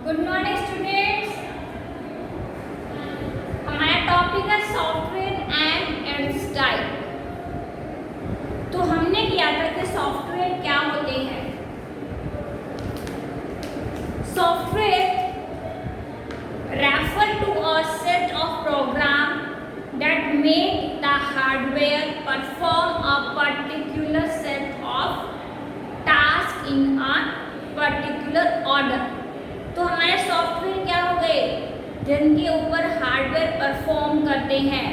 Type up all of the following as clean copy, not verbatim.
Good morning students. हमारा topic है software and its type. तो हमने किया था कि सॉफ्टवेयर क्या होते हैं। Software refer to a set of program that make the hardware perform a particular set of tasks in a particular order। तो हमारे सॉफ्टवेयर क्या हो गए, जिनके ऊपर हार्डवेयर परफॉर्म करते हैं।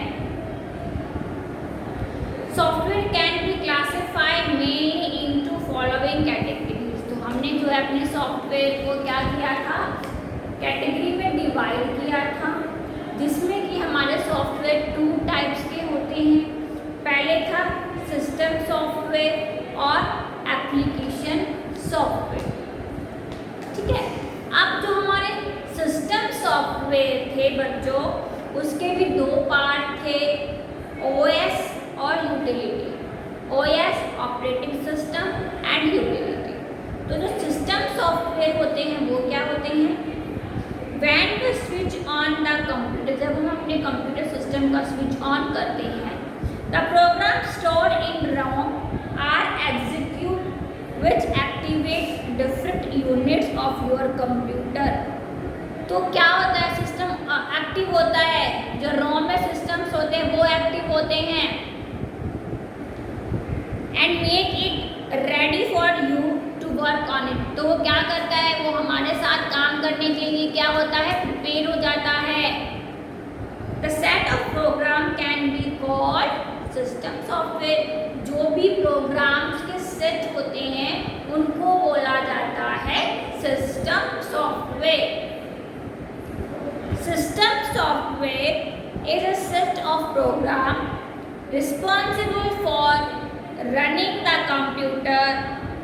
Software can be classified mainly into following categories. तो हमने जो है अपने सॉफ्टवेयर को क्या किया था, कैटेगरी में डिवाइड किया था, जिसमें कि हमारे सॉफ्टवेयर 2 टाइप्स के होते हैं। पहले था सिस्टम सॉफ्टवेयर और एप्लीकेशन सॉफ्टवेयर। ठीक है, अब जो हमारे सिस्टम सॉफ्टवेयर थे बच्चों, उसके भी 2 पार्ट थे, ओएस और utility. OS operating system and utility. तो जो सिस्टम सॉफ्टवेयर होते हैं वो क्या होते हैं, When we switch on the computer, जब हम अपने कंप्यूटर सिस्टम का स्विच ऑन करते हैं, the program stored in ROM are execute which activate different units of your computer। तो क्या होता है, सिस्टम एक्टिव होता है, जो रोम में सिस्टम्स होते हैं वो एक्टिव होते हैं, and make it ready for you to work on it। तो वो क्या करता है, वो हमारे साथ काम करने के लिए क्या होता है, प्रिपेयर हो जाता है। The set of program can be called system software। जो भी प्रोग्राम्स के सेट होते हैं उनको बोला जाता है system software. System software is a set of program responsible for running the computer,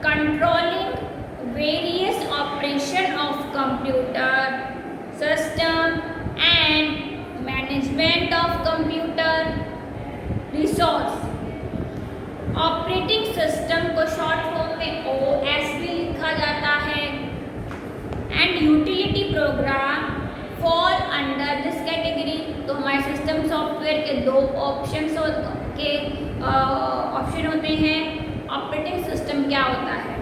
controlling various operation of computer system and management of computer resource। Operating system को शॉर्ट फॉर्म में OS भी लिखा जाता है। And utility programme fall under this category. तो हमारे system software के 2 option होते हैं। ऑपरेटिंग सिस्टम क्या होता है,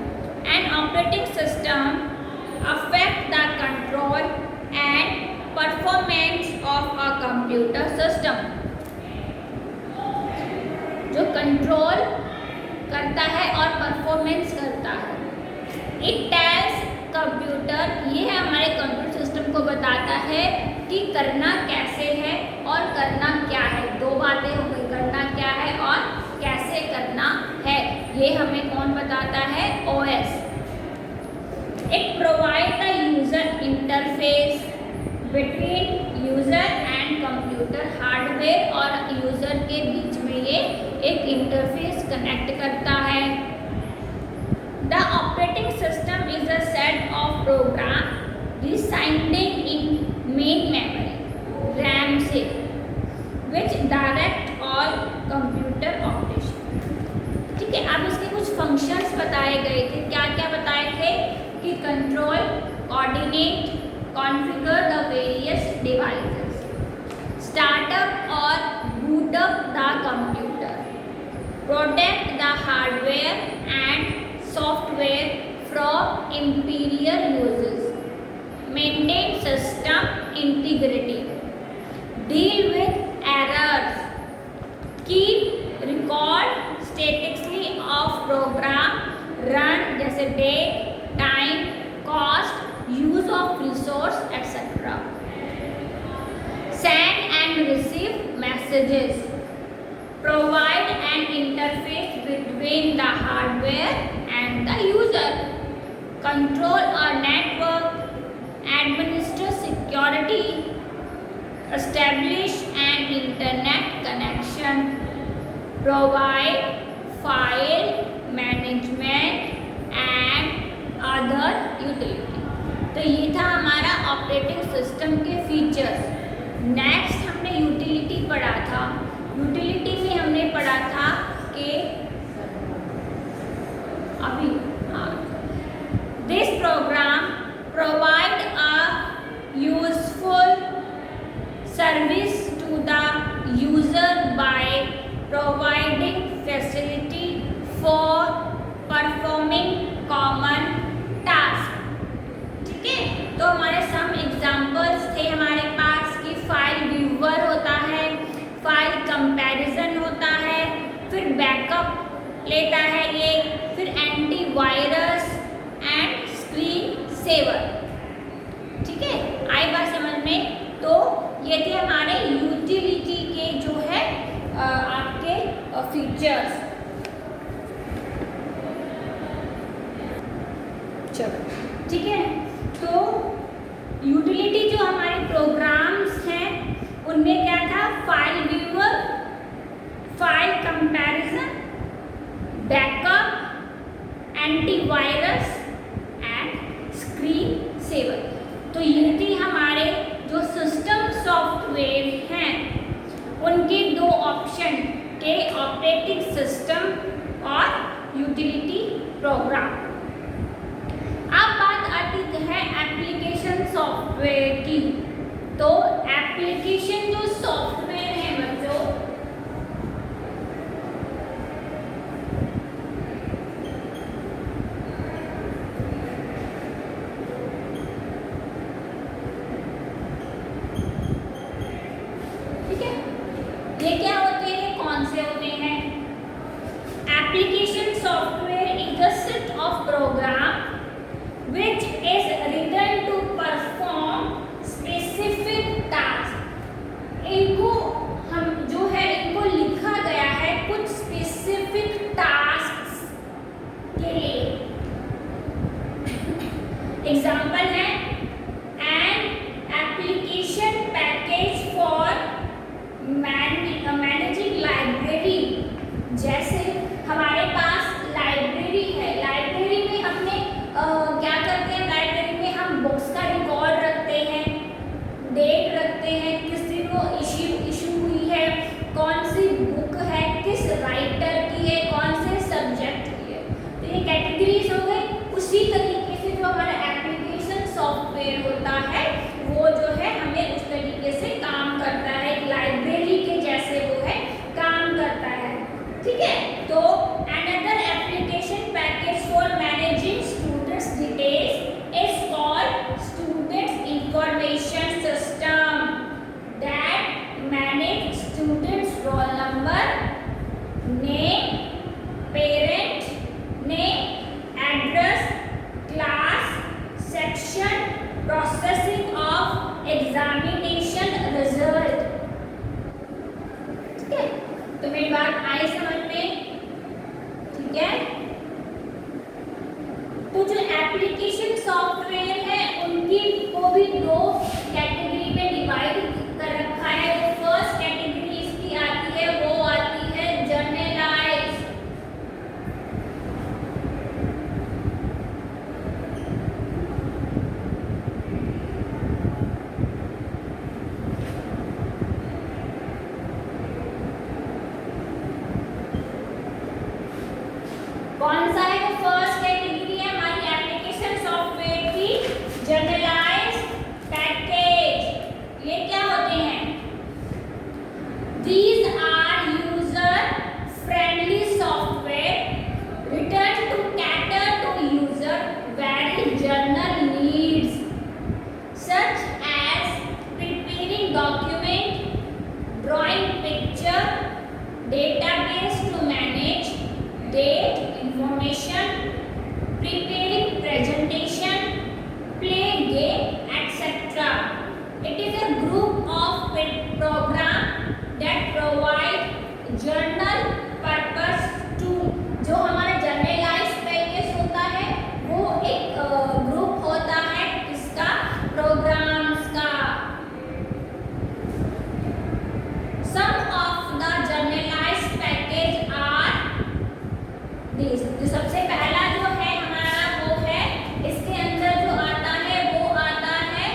and operating system affect the control and performance of a computer system. जो कंट्रोल करता है और परफॉर्मेंस करता है। इट टेल्स कंप्यूटर, ये है हमारे कंप्यूटर सिस्टम को बताता है कि करना कैसे है और करना क्या है। 2 बातें हो गई, करना क्या है और कैसे करना है। ये हमें कौन बताता है, OS। It provide the user interface between user and computer. Hardware और यूजर के बीच में ये एक इंटरफेस कनेक्ट करता है। The operating system is a set of program residing in main memory RAM से, which direct all computer operation। ठीक है, अब इसके कुछ फंक्शंस बताए गए थे। क्या क्या बताए थे कि control, coordinate, configure the various devices, startup और boot up the computer, protect the hardware and software from improper uses, maintain system integrity, deal with errors, keep record statically of program run, जैसे date, time, cost, use of resource etc. Send and receive messages, provide an interface between the hardware and the user, control a network, administer security, establish an internet connection, provide file management and other utility। तो ये था हमारा operating system के features. Next हमने utility पढ़ा था। Utility में हमने पढ़ा था कि अभी दिस प्रोग्राम provide a तो हमारे सम एग्जाम्पल्स थे हमारे पास कि फाइल व्यूअर होता है, फाइल कंपैरिजन होता है, फिर बैकअप लेता है ये, फिर एंटीवायरस एंड स्क्रीन सेवर। ठीक है, आई बात समझ में? तो ये थे हमारे यूटिलिटी के जो है आपके फीचर्स। चलो ठीक है, तो यूटिलिटी जो हमारे प्रोग्राम्स हैं उनमें क्या था, file viewer, file comparison, backup, antivirus and screen saver. तो ये थी हमारे जो सिस्टम सॉफ्टवेयर हैं उनके दो ऑप्शन के, ऑपरेटिंग सिस्टम और यूटिलिटी प्रोग्राम। अब बात आती है एप्लीकेशन सॉफ्टवेयर की। तो एप्लीकेशन जो सॉफ्टवेयर है बच्चों, ठीक है, ये क्या होते हैं, कौन से होते हैं? Application software is the set of program which is written to perform specific task। इनको हम जो है इनको लिखा गया है कुछ स्पेसिफिक टास्क के लिए। एग्जाम्पल है an application package for managing library. जैसे हमारे पास लाइब्रेरी है, लाइब्रेरी में हमने क्या करते हैं, लाइब्रेरी में हम बुक्स का रिकॉर्ड रखते हैं, डेट रखते हैं, किस दिन वो इशू हुई है, कौन सी बुक है, किस राइटर की है, कौन से सब्जेक्ट की है। तो ये कैटेगरीज हो गई। उसी तरीके से जो हमारा एप्लीकेशन सॉफ्टवेयर होता है वो जो है हमें उस तरीके से काम करता है, एक लाइब्रेरी के जैसे वो है काम करता है। ठीक है, तो another application package for managing students details is called students information system that manage students roll number, name, parent name, address, class, section, processing of examination result. ठीक है, तो मेरी बात आई समझ में? ठीक है, तो जो एप्लीकेशन सॉफ्टवेयर है उनकी को भी दो कैटेगरी में डिवाइड कर रखा है। जो फर्स्ट कैटेगरी इसकी आती है वो आती है जनरलाइज्ड। कौन सा है वो फर्स्ट कैटेगरी है हमारी एप्लीकेशन सॉफ्टवेयर की, जनरलाइज्ड पैकेज। ये क्या होते हैं? These are user friendly software written to cater to user very general needs such as preparing document, drawing picture, database to manage date information, preparing presentation, play game, etc. It is a group of program that provide general purpose to। जो हमारा generalised package होता है वो एक group होता है इसका, programmes का। Some of the generalized package are these। जो सबसे पहला जो है हमारा वो है, इसके अंदर जो आता है वो आता है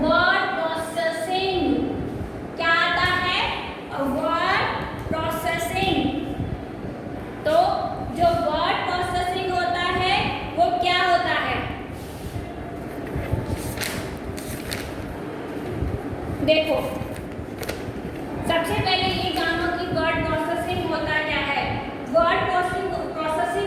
वर्ड प्रोसेसिंग। क्या आता है? Word processing. तो जो वर्ड प्रोसेसिंग होता है वो क्या होता है? देखो, सबसे पहले ये जानो कि वर्ड प्रोसेसिंग होता क्या है। Word processing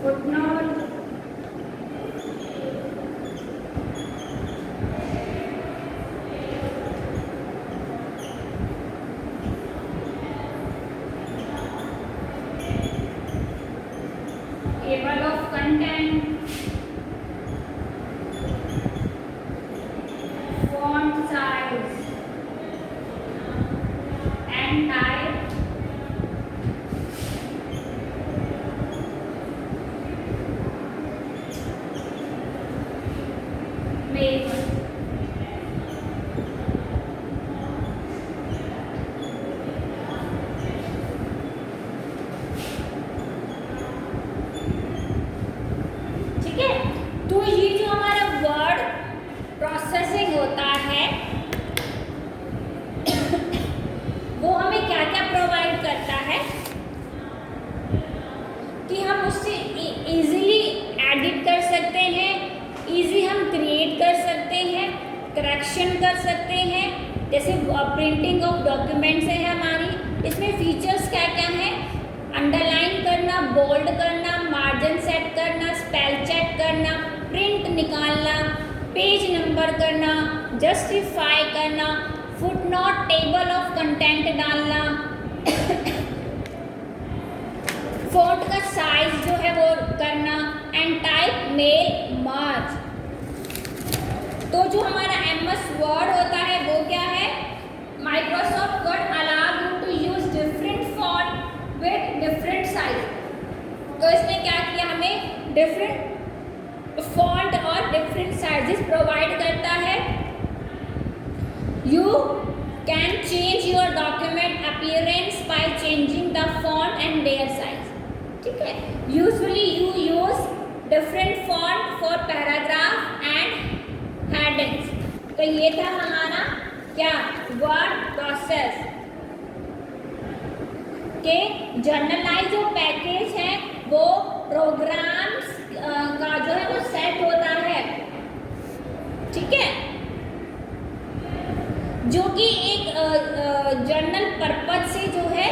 footnote, table of content, font size and type, mail. ठीक है, तो ये जो हमारा वर्ड प्रोसेसिंग होता है वो हमें क्या क्या प्रोवाइड करता है कि हम उससे इजीली एडिट कर सकते हैं, इजी हम क्रिएट कर सकते हैं, करेक्शन कर सकते हैं, जैसे प्रिंटिंग ऑफ डॉक्यूमेंट्स है हमारी, इसमें फीचर्स क्या क्या हैं, अंडरलाइन करना, बोल्ड करना, मार्जिन सेट करना, स्पेल चेक करना, प्रिंट निकालना, पेज नंबर करना, जस्टिफाई करना, फुटनोट टेबल ऑफ कंटेंट डालना, फॉन्ट का साइज जो है वो करना, एंड टाइप मेल मर्ज। तो जो हमारा MS वर्ड होता है वो क्या है, Microsoft Word allow you to use different font with different size. तो इसने क्या किया, हमें डिफरेंट फॉन्ट और डिफरेंट साइजेस प्रोवाइड करता है। You can change your document appearance by changing the font and their size. ठीक है, usually you use different font for paragraph and headings. तो ये था हमारा क्या, वर्ड प्रोसेस के जर्नलाइज जो पैकेज है वो प्रोग्राम्स का जो है वो सेट होता है। ठीक है, जो कि एक जर्नल पर्पज से जो है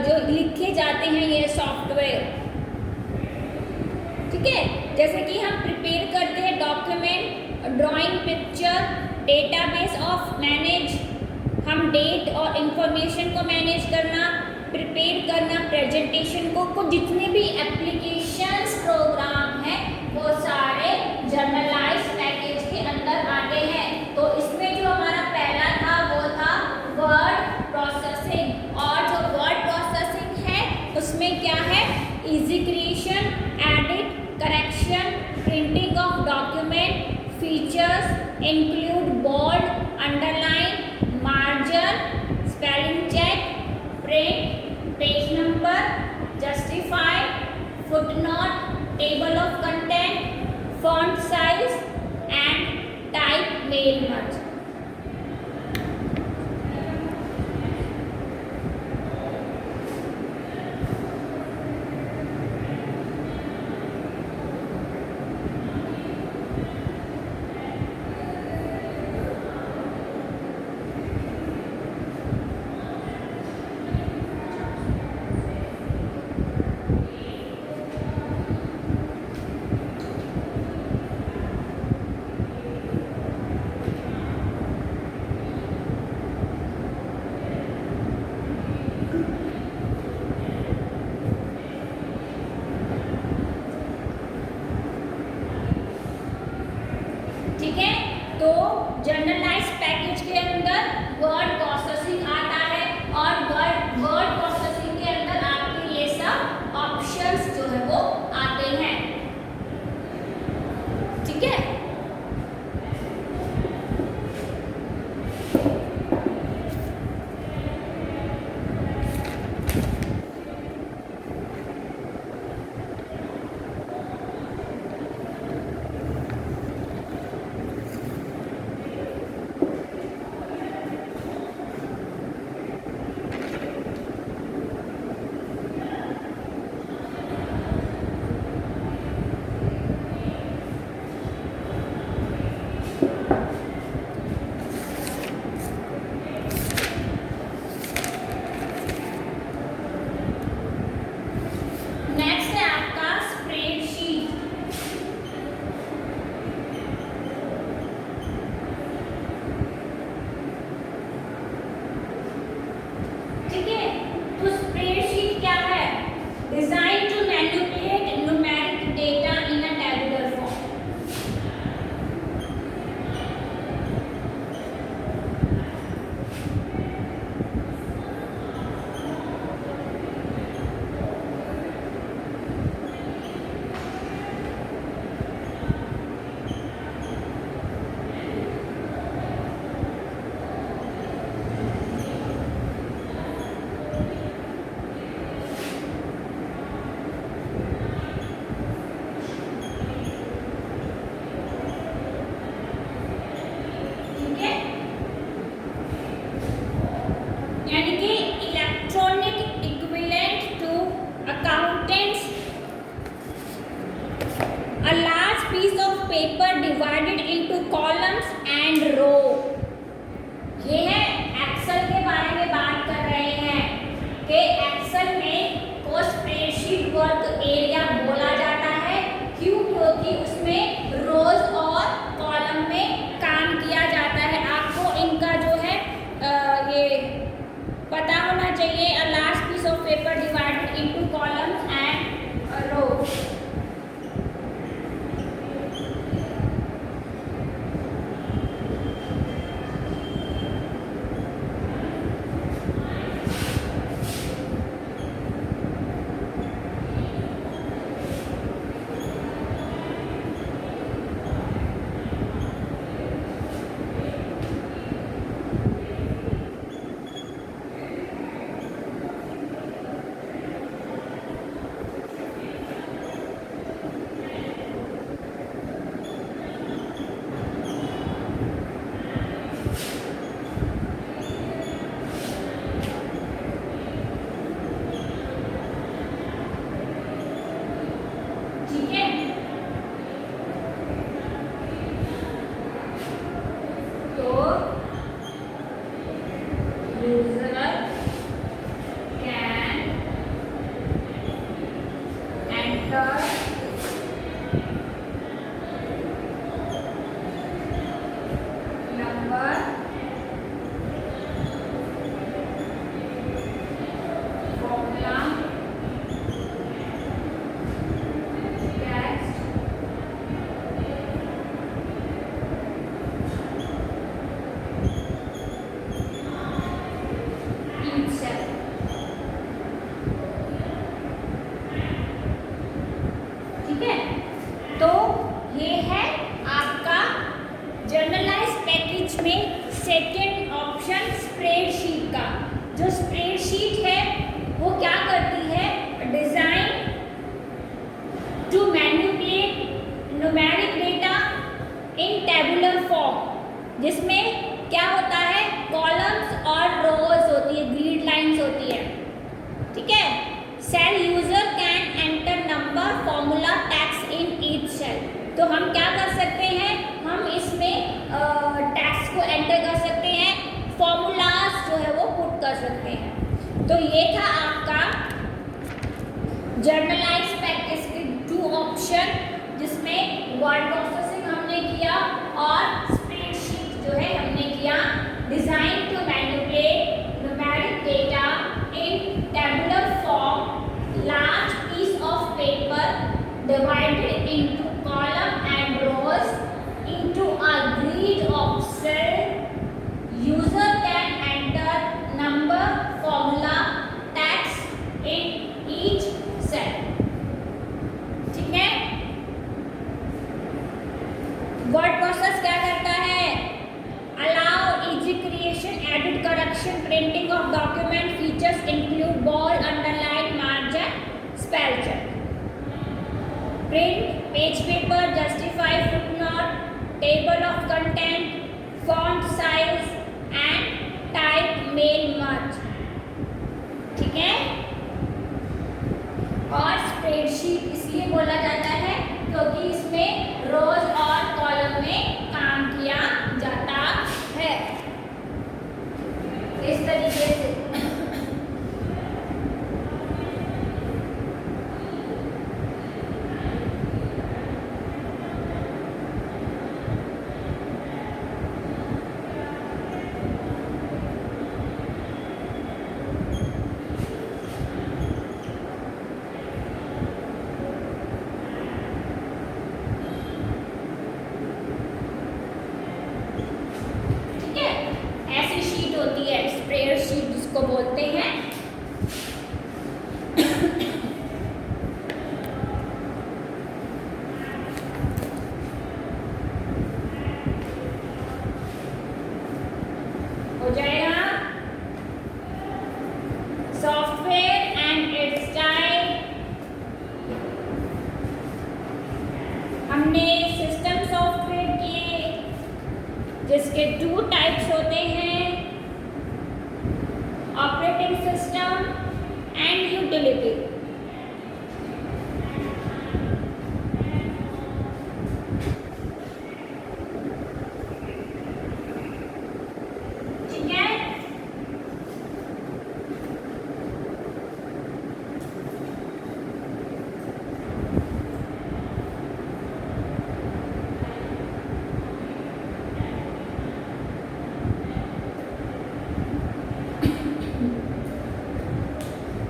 जो लिखे जाते हैं ये सॉफ्टवेयर। ठीक है, जैसे कि हम प्रिपेयर करते हैं document, drawing, picture, database of manage, हम डेट और इंफॉर्मेशन को मैनेज करना, प्रिपेयर करना, प्रेजेंटेशन को जितने भी एप्लीकेशंस प्रोग्राम हैं वो सारे जर्नलाइज पैकेज के अंदर आते हैं। तो इसमें जो हमारा पहला था वो था वर्ड प्रोसेसिंग, और जो वर्ड प्रोसेसिंग है उसमें क्या है, easy creation, edit, correction, printing of document, features include bold, underline, margin, spelling check, print, page number, justify, footnote, table of content, font size and type mail merge. paper divided into columns and rows. Second option spreadsheet का। जो spreadsheet है वो क्या करती है, design to manipulate numeric data in tabular form, जिसमें क्या होता है, कॉलम्स और रोज होती है, ग्रिड लाइंस होती है, ठीक है। Cell user can enter number formula text in each cell. तो हम क्या कर सकते हैं, हम इसमें टैक्स को एंटर कर सकते हैं, फॉर्मूलाज जो है वो पुट कर सकते हैं। तो ये था आपका जर्नलाइज प्रैक्टिस के 2 ऑप्शन, जिसमें वर्ड प्रोसेसिंग हमने किया और स्प्रेडशीट जो है हमने किया। Design to manipulate numeric data in tabular form, large piece of paper divided into column and rows into a grid of cell. User can enter number, formula, text in each cell. ठीक है। Word process क्या करता है, allow easy creation, edit, correction, printing of document, features include bold, underline, margin, spell check, print page paper, justify footnote, table of content, font size and type, mail merge, ठीक है। और spreadsheet इसलिए बोला जाता है क्योंकि इसमें रोज और कॉलम में काम किया जाता है इस तरीके से। स्प्रेडशीट जिसको बोलते हैं। हो जाएगा सॉफ्टवेयर एंड इट्स टाइप। हमने सिस्टम सॉफ्टवेयर किए जिसके 2 टाइप्स होते हैं, ऑपरेटिंग सिस्टम एंड यूटिलिटी। ठीक है।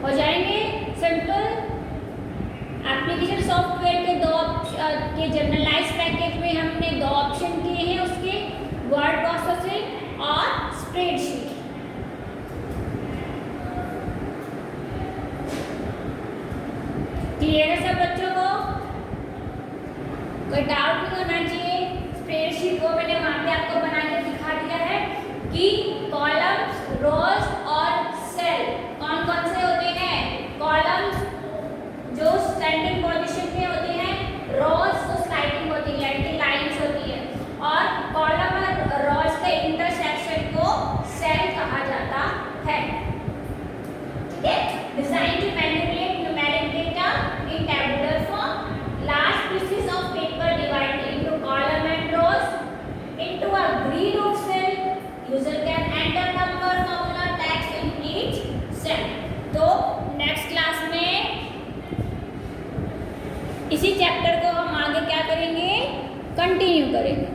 हो जाएंगे। सॉफ्टवेयर के जनरलाइज पैकेज में हमने दो ऑप्शन किए हैं उसके, वर्ड प्रोसेसिंग और स्प्रेडशीट। क्लियर है सब बच्चों को? कोई डाउट नहीं होना चाहिए। स्प्रेडशीट को मैंने वहां पे आपको बना के दिखा दिया है कि कॉलम्स, रोज और सेल कौन कौन से होते हैं। कॉलम्स जो स्टैंडिंग पोजीशन में होते हैं, रोज तो स्लाइडिंग होती है, यानी कि लाइंस होती है, और कॉलम और रोज के इंटरसेक्शन को सेल कहा जाता है। ठीक है, design to manipulate numeric data in tabular form, large pieces of paper divided into column and rows into a grid of cell. User can enter number, formula, text in each cell. तो next class में इसी chapter को हम आगे क्या करेंगे, continue करेंगे।